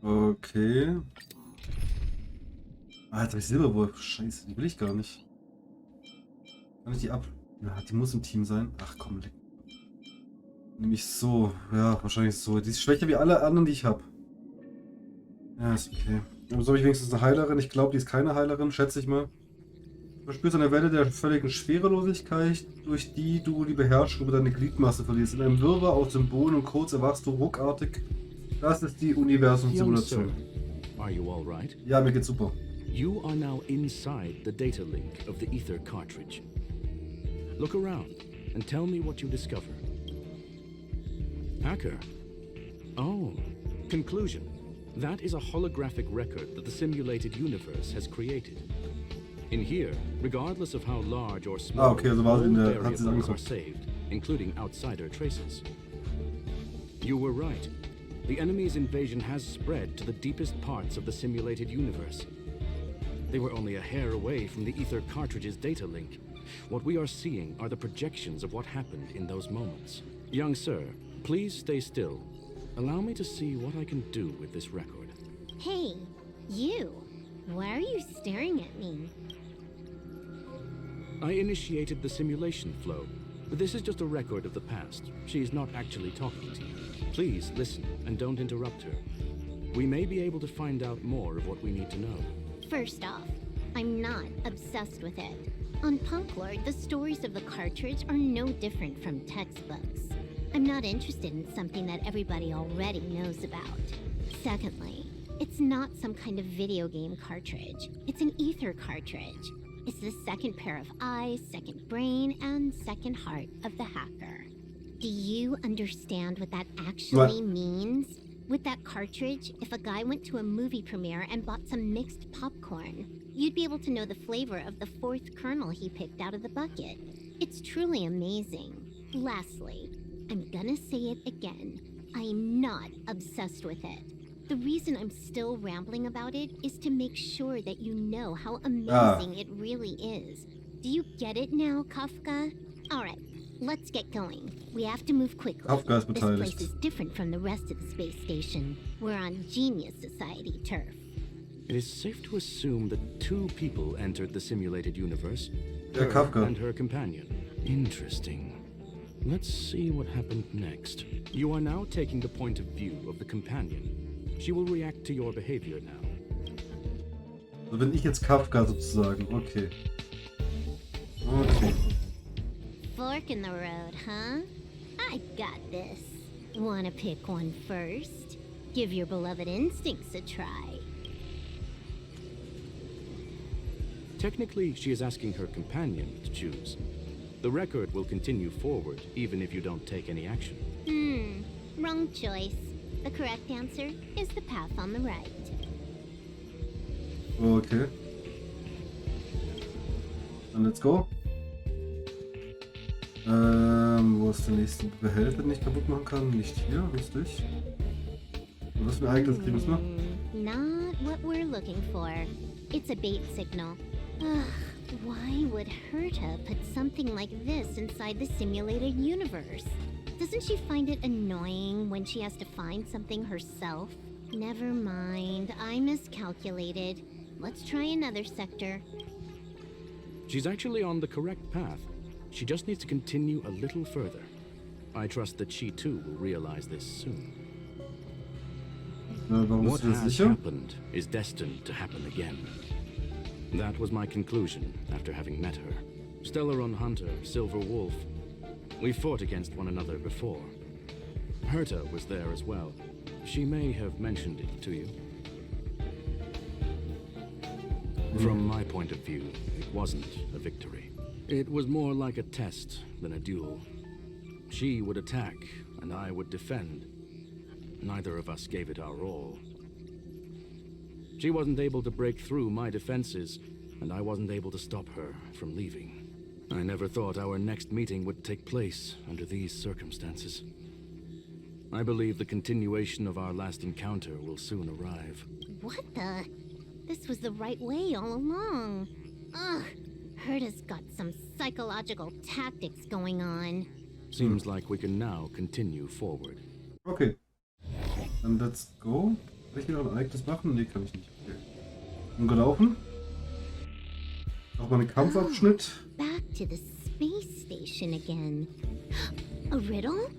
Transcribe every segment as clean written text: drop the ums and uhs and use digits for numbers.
Okay. Ah, jetzt habe ich Silverwolf. Scheiße, die will ich gar nicht. Kann ich die ab? Ja, die muss im Team sein. Ach komm, nämlich so. Ja, wahrscheinlich so. Die ist schwächer wie alle anderen, die ich habe. Ja, ist okay. Aber so habe ich wenigstens eine Heilerin. Ich glaube, die ist keine Heilerin, schätze ich mal. Du spürst eine Welle der völligen Schwerelosigkeit, durch die du die Beherrschung über deine Gliedmasse verlierst. In einem Wirrwarr aus Symbolen und Codes erwachst du ruckartig. Das ist die Young sir, Universum-Simulation. are you all right? Ja, mir geht's super. You are now inside the data link of the ether cartridge. Look around and tell me what you discover. Hacker. Oh, conclusion. That is a holographic record that the simulated universe has created. In here, regardless of how large or small, okay, also war sie in all der, hat sie es variables are angeguckt. saved, including outsider traces. You were right. The enemy's invasion has spread to the deepest parts of the simulated universe. They were only a hair away from the ether cartridge's data link. What we are seeing are the projections of what happened in those moments. Young sir, please stay still. Allow me to see what I can do with this record. Hey, you. Why are you staring at me? I initiated the simulation flow. This is just a record of the past. She's not actually talking to you. Please listen and don't interrupt her. We may be able to find out more of what we need to know. First off, I'm not obsessed with it. On Punklorde, the stories of the cartridge are no different from textbooks. I'm not interested in something that everybody already knows about. Secondly, it's not some kind of video game cartridge. It's an ether cartridge. It's the second pair of eyes, second brain, and second heart of the hacker. Do you understand what that actually means? With that cartridge, if a guy went to a movie premiere and bought some mixed popcorn, you'd be able to know the flavor of the fourth kernel he picked out of the bucket. It's truly amazing. Lastly, I'm gonna say it again. I'm not obsessed with it. The reason I'm still rambling about it is to make sure that you know how amazing it really is. Do you get it now, Kafka? Alright, let's get going. We have to move quickly. Kafka ist This beteiligt. place is different from the rest of the space station. We're on Genius Society turf. It is safe to assume that two people entered the simulated universe. Der Her Kafka. and her companion. Interesting. Let's see what happened next. You are now taking the point of view of the companion. She will react to your behavior now. So bin ich jetzt Kafka sozusagen. Okay. Okay. Fork in the road, huh? I got this. Wanna pick one first? Give your beloved instincts a try. Technically, she is asking her companion to choose. The record will continue forward, even if you don't take any action. Wrong choice. The correct answer is the path on the right. Okay. Dann let's go. Wo ist der nächste Behälter, den ich kaputt machen kann? Nicht hier, richtig. Und was für ein Ereignis kriegen wir? Not what we're looking for. It's a bait signal. Ugh, why would Herta put something like this inside the simulated universe? Doesn't she find it annoying when she has to find something herself? Never mind, I miscalculated. Let's try another sector. She's actually on the correct path. She just needs to continue a little further. I trust that she too will realize this soon. Warum What bist du das has sicher? happened is destined to happen again. That was my conclusion after having met her. Stellaron Hunter, Silverwolf. We fought against one another before. Herta was there as well. She may have mentioned it to you. From my point of view, it wasn't a victory. It was more like a test than a duel. She would attack, and I would defend. Neither of us gave it our all. She wasn't able to break through my defenses, and I wasn't able to stop her from leaving. I never thought our next meeting would take place under these circumstances. I believe the continuation of our last encounter will soon arrive. What the? This was the right way all along. Ugh, Herta's got some psychological tactics going on. Seems like we can now continue forward. Okay. Dann let's go. Kann ich mir noch ein eigenes machen? Nee, kann ich nicht. Okay. Und gelaufen. Nochmal einen Kampfabschnitt. Back to the space station again. A riddle?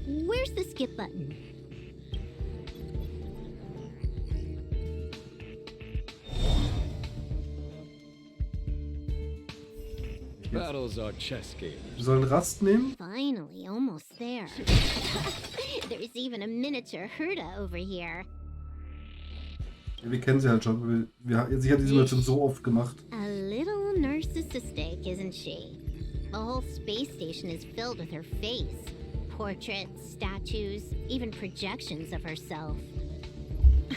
Where's the skip button? Battles are chess games. Wir sollen Rast nehmen. Finally, almost there. There's even a miniature Herta over here. Ja, wir kennen sie halt schon. Sie hat die Simulation so oft gemacht. A little narcissistic, isn't she? The whole space station is filled with her face. Portraits, statues, even projections of herself.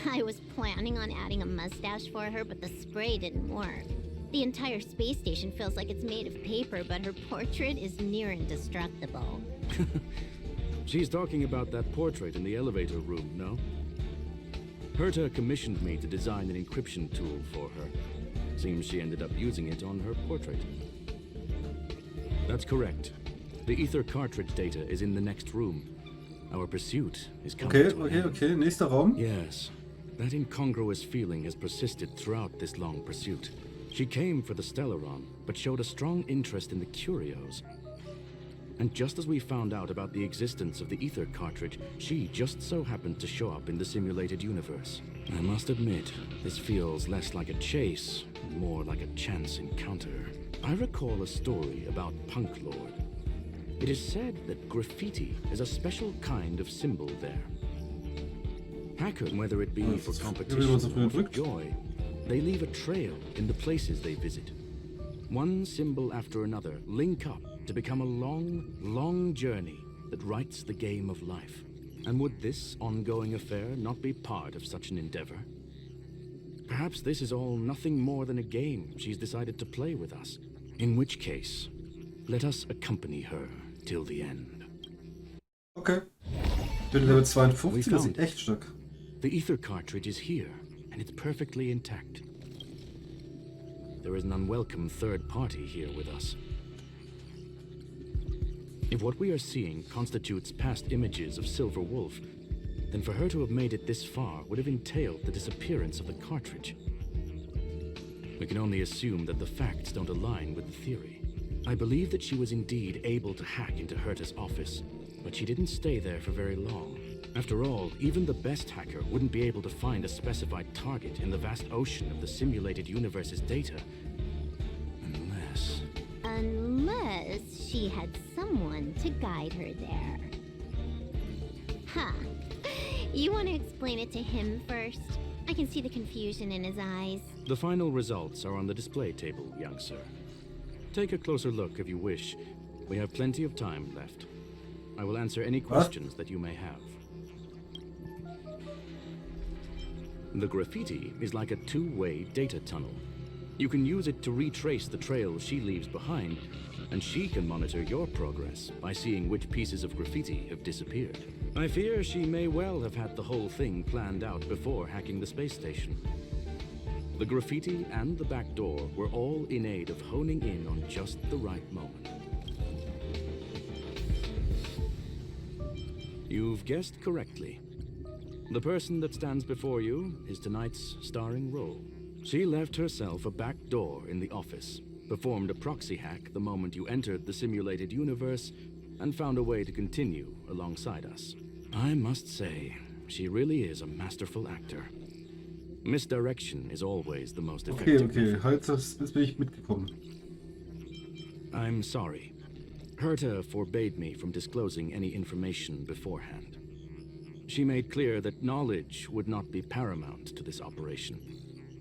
I was planning on adding a mustache for her, but the spray didn't work. The entire space station feels like it's made of paper, but her portrait is near indestructible. She's talking about that portrait in the elevator room, no? Herta commissioned me to design an encryption tool for her. Seems she ended up using it on her portrait. That's correct. The ether cartridge data is in the next room. Our pursuit is coming to an end. Okay. Nächster Raum. Yes. That incongruous feeling has persisted throughout this long pursuit. She came for the Stellaron, but showed a strong interest in the curios. And just as we found out about the existence of the ether cartridge, she just so happened to show up in the simulated universe. I must admit, this feels less like a chase, and more like a chance encounter. I recall a story about Punklorde. It is said that graffiti is a special kind of symbol there. Hackers, whether it be for competition or for joy, they leave a trail in the places they visit. One symbol after another link up to become a long, long journey that writes the game of life. And would this ongoing affair not be part of such an endeavor? Perhaps this is all nothing more than a game she's decided to play with us. In which case, let us accompany her till the end. Okay. Ich bin Level 52, das sieht echt stark. The ether cartridge is here, and it's perfectly intact. There is an unwelcome third party here with us. If what we are seeing constitutes past images of Silverwolf, then for her to have made it this far would have entailed the disappearance of the cartridge. We can only assume that the facts don't align with the theory. I believe that she was indeed able to hack into Herta's office, but she didn't stay there for very long. After all, even the best hacker wouldn't be able to find a specified target in the vast ocean of the simulated universe's data. Unless she had someone to guide her there. Huh. You want to explain it to him first? I can see the confusion in his eyes. The final results are on the display table, young sir. Take a closer look if you wish. We have plenty of time left. I will answer any questions that you may have. The graffiti is like a two-way data tunnel. You can use it to retrace the trail she leaves behind, and she can monitor your progress by seeing which pieces of graffiti have disappeared. I fear she may well have had the whole thing planned out before hacking the space station. The graffiti and the back door were all in aid of honing in on just the right moment. You've guessed correctly. The person that stands before you is tonight's starring role. She left herself a back door in the office, performed a proxy hack the moment you entered the simulated universe, and found a way to continue alongside us. I must say, she really is a masterful actor. Misdirection is always the most effective. Okay, halt, jetzt bin ich mitgekommen. I'm sorry. Herta forbade me from disclosing any information beforehand. She made clear that knowledge would not be paramount to this operation,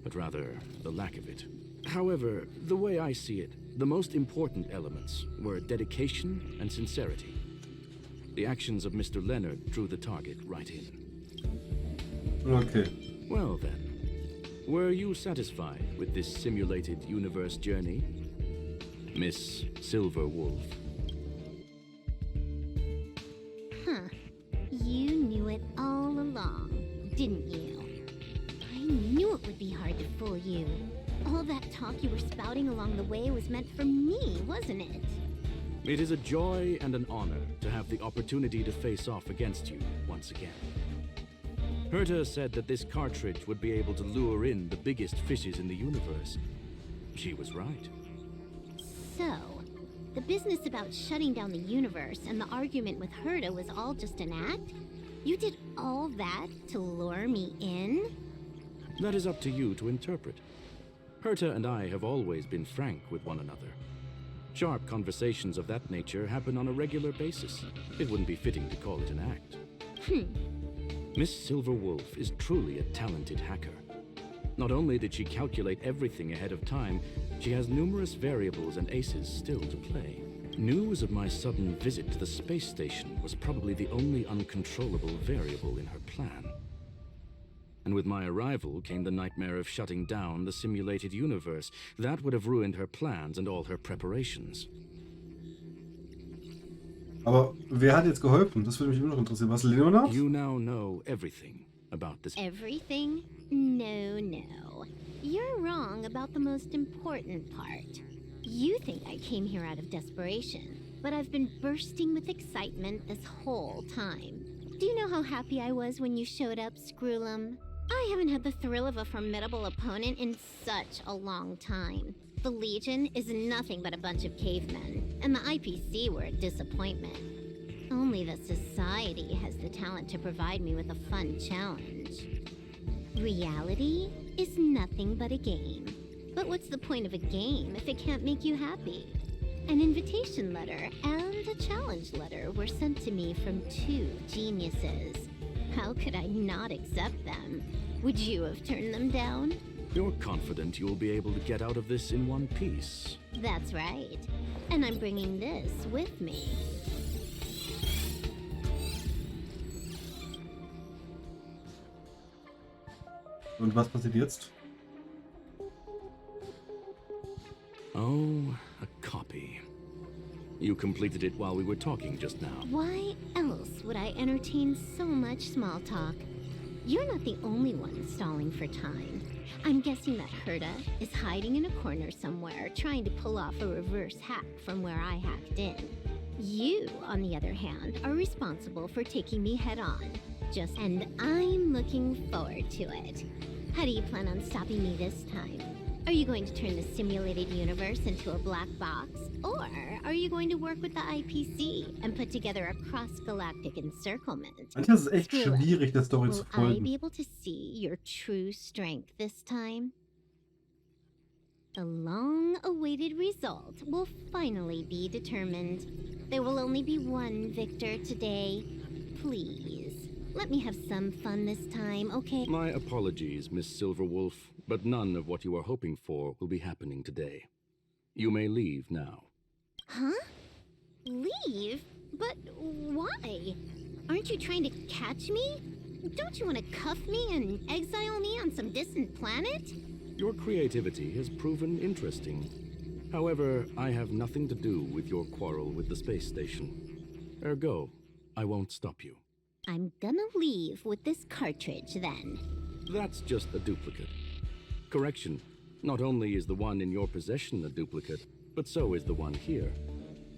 but rather the lack of it. However, the way I see it, the most important elements were dedication and sincerity. The actions of Mr. Leonard drew the target right in. Okay. Well then, were you satisfied with this simulated universe journey, Miss Silverwolf? Huh. You knew it all along, didn't you? I knew it would be hard to fool you. All that talk you were spouting along the way was meant for me, wasn't it? It is a joy and an honor to have the opportunity to face off against you once again. Herta said that this cartridge would be able to lure in the biggest fishes in the universe. She was right. So, the business about shutting down the universe and the argument with Herta was all just an act? You did all that to lure me in? That is up to you to interpret. Herta and I have always been frank with one another. Sharp conversations of that nature happen on a regular basis. It wouldn't be fitting to call it an act. Miss Silverwolf is truly a talented hacker. Not only did she calculate everything ahead of time, she has numerous variables and aces still to play. News of my sudden visit to the space station was probably the only uncontrollable variable in her plan. And with my arrival came the nightmare of shutting down the simulated universe. That would have ruined her plans and all her preparations. Aber wer hat jetzt geholfen? Das würde mich immer noch interessieren. Was, Leonard? You now know everything about this. Everything? No, no. You're wrong about the most important part. You think I came here out of desperation, but I've been bursting with excitement this whole time. Do you know how happy I was when you showed up, Screlwlum? I haven't had the thrill of a formidable opponent in such a long time. The Legion is nothing but a bunch of cavemen, and the IPC were a disappointment. Only the Society has the talent to provide me with a fun challenge. Reality is nothing but a game. But what's the point of a game if it can't make you happy? An invitation letter and a challenge letter were sent to me from two geniuses. How could I not accept them? Would you have turned them down? You're confident you'll be able to get out of this in one piece. That's right. And I'm bringing this with me. Und was passiert jetzt? Oh, a copy. You completed it while we were talking just now. Why else would I entertain so much small talk? You're not the only one stalling for time. I'm guessing that Herta is hiding in a corner somewhere, trying to pull off a reverse hack from where I hacked in. You, on the other hand, are responsible for taking me head on. And I'm looking forward to it. How do you plan on stopping me this time? Are you going to turn the simulated universe into a black box? Or are you going to work with the IPC and put together a cross-galactic encirclement? Manchmal ist es echt schwierig, der Story zu Will I folgen. be able to see your true strength this time? The long-awaited result will finally be determined. There will only be one victor today. Please, let me have some fun this time, okay? My apologies, Miss Silverwolf, but none of what you are hoping for will be happening today. You may leave now. Huh? Leave? But why? Aren't you trying to catch me? Don't you want to cuff me and exile me on some distant planet? Your creativity has proven interesting. However, I have nothing to do with your quarrel with the space station. Ergo, I won't stop you. I'm gonna leave with this cartridge then. That's just a duplicate. Correction, not only is the one in your possession a duplicate, but so is the one here.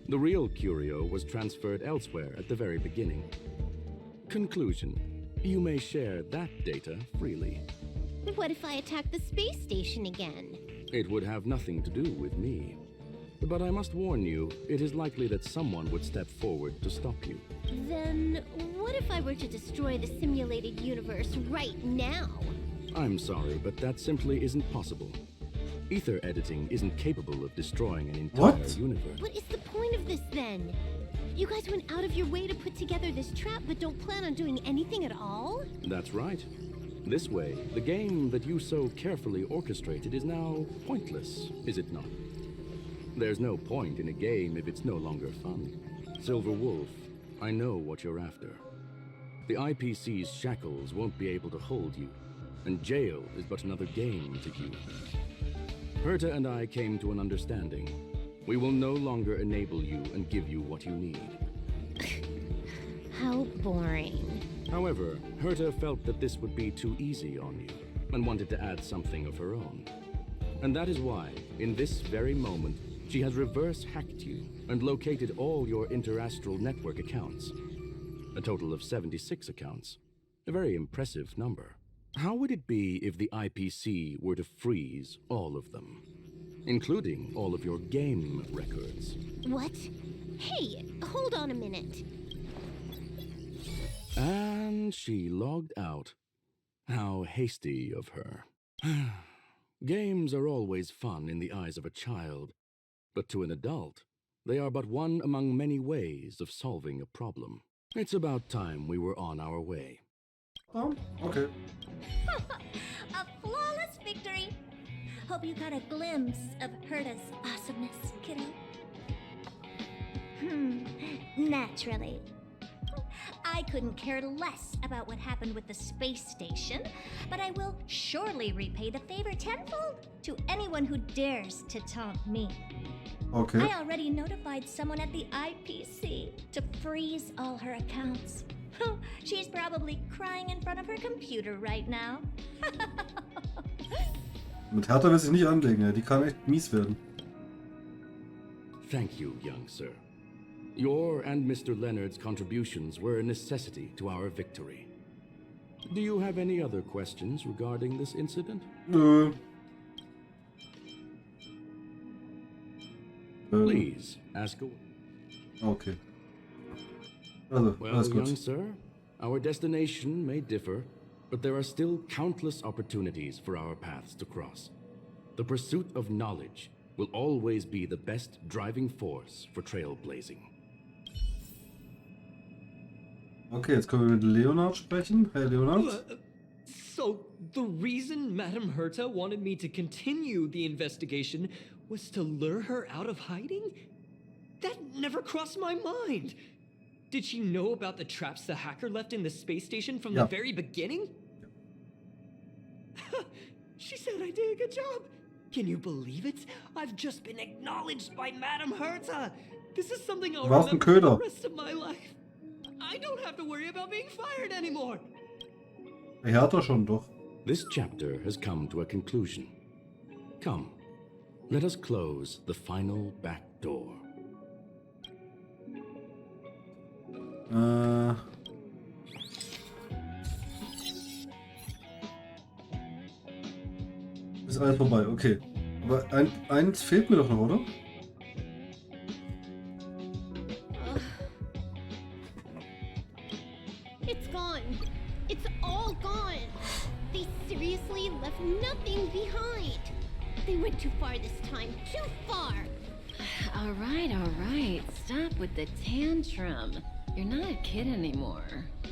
The real curio was transferred elsewhere at the very beginning. Conclusion, you may share that data freely. What if I attack the space station again? It would have nothing to do with me. But I must warn you, it is likely that someone would step forward to stop you. Then what if I were to destroy the simulated universe right now? I'm sorry, but that simply isn't possible. Ether editing isn't capable of destroying an entire What? universe. What is the point of this then? You guys went out of your way to put together this trap but don't plan on doing anything at all? That's right. This way, the game that you so carefully orchestrated is now pointless, is it not? There's no point in a game if it's no longer fun. Silverwolf, I know what you're after. The IPC's shackles won't be able to hold you, and jail is but another game to you. Herta and I came to an understanding. We will no longer enable you and give you what you need. How boring. However, Herta felt that this would be too easy on you, and wanted to add something of her own. And that is why, in this very moment, she has reverse-hacked you and located all your interastral network accounts. A total of 76 accounts. A very impressive number. How would it be if the IPC were to freeze all of them, including all of your game records? What? Hey, hold on a minute. And she logged out. How hasty of her. Games are always fun in the eyes of a child, but to an adult, they are but one among many ways of solving a problem. It's about time we were on our way. Oh, okay. A flawless victory. Hope you got a glimpse of Herta's awesomeness, kiddo. Naturally. I couldn't care less about what happened with the space station, but I will surely repay the favor tenfold to anyone who dares to taunt me. Okay. I already notified someone at the IPC to freeze all her accounts. She's probably crying in front of her computer right now. Mit Herta will sich nicht anlegen, ja. Die kann echt mies werden. Thank you, young sir. Your and Mr. Leonard's contributions were a necessity to our victory. Do you have any other questions regarding this incident? Nö. Please, ask away. Okay. Also, Well, alles gut. young sir, our destination may differ, but there are still countless opportunities for our paths to cross. The pursuit of knowledge will always be the best driving force for trailblazing. Okay, jetzt können wir mit Leonard sprechen. Hey, Leonard. So, the reason Madame Herta wanted me to continue the investigation was to lure her out of hiding? That never crossed my mind. Did she know about the traps the hacker left in the space station from the very beginning? She said I did a good job. Can you believe it? I've just been acknowledged by Madame Herta. This is something I'll War's ein remember for the Köder. rest of my life. I don't have to worry about being fired anymore. Herta schon doch. This chapter has come to a conclusion. Come, let us close the final back door. Ist alles vorbei, okay. Aber eins fehlt mir doch noch, oder? It's gone. It's all gone. They seriously left nothing behind. They went too far this time. Too far. All right. Stop with the tantrum. You're not a kid anymore.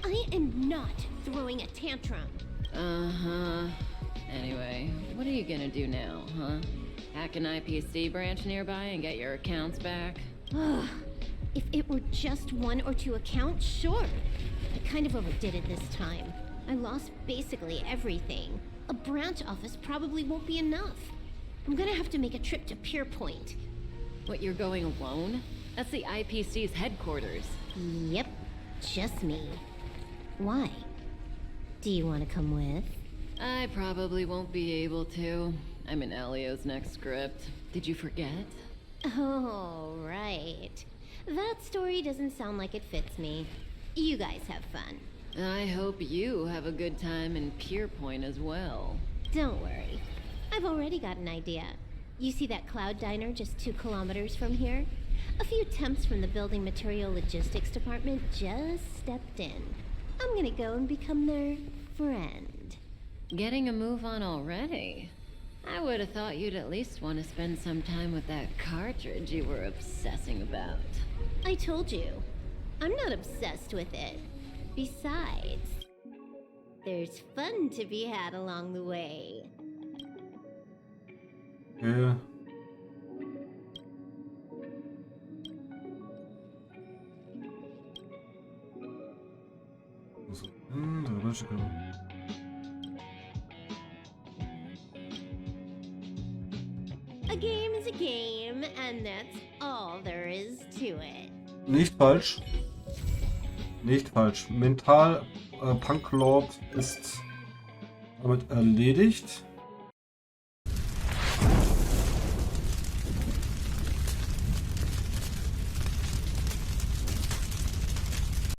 I am not throwing a tantrum. Uh-huh. Anyway, what are you gonna do now, huh? Hack an IPC branch nearby and get your accounts back? Ugh. If it were just one or two accounts, sure. I kind of overdid it this time. I lost basically everything. A branch office probably won't be enough. I'm gonna have to make a trip to Pierpoint. What, you're going alone? That's the IPC's headquarters. Yep, just me. Why? Do you want to come with? I probably won't be able to. I'm in Elio's next script. Did you forget? Oh, right. That story doesn't sound like it fits me. You guys have fun. I hope you have a good time in Pierpoint as well. Don't worry. I've already got an idea. You see that cloud diner just 2 kilometers from here? A few temps from the building material logistics department just stepped in. I'm gonna go and become their friend. Getting a move on already? I would have thought you'd at least want to spend some time with that cartridge you were obsessing about. I told you, I'm not obsessed with it. Besides, there's fun to be had along the way. Ja. Also, da war schon. A game is a game, and that's all there is to it. Nicht falsch. Nicht falsch. Mental Punklorde ist damit erledigt.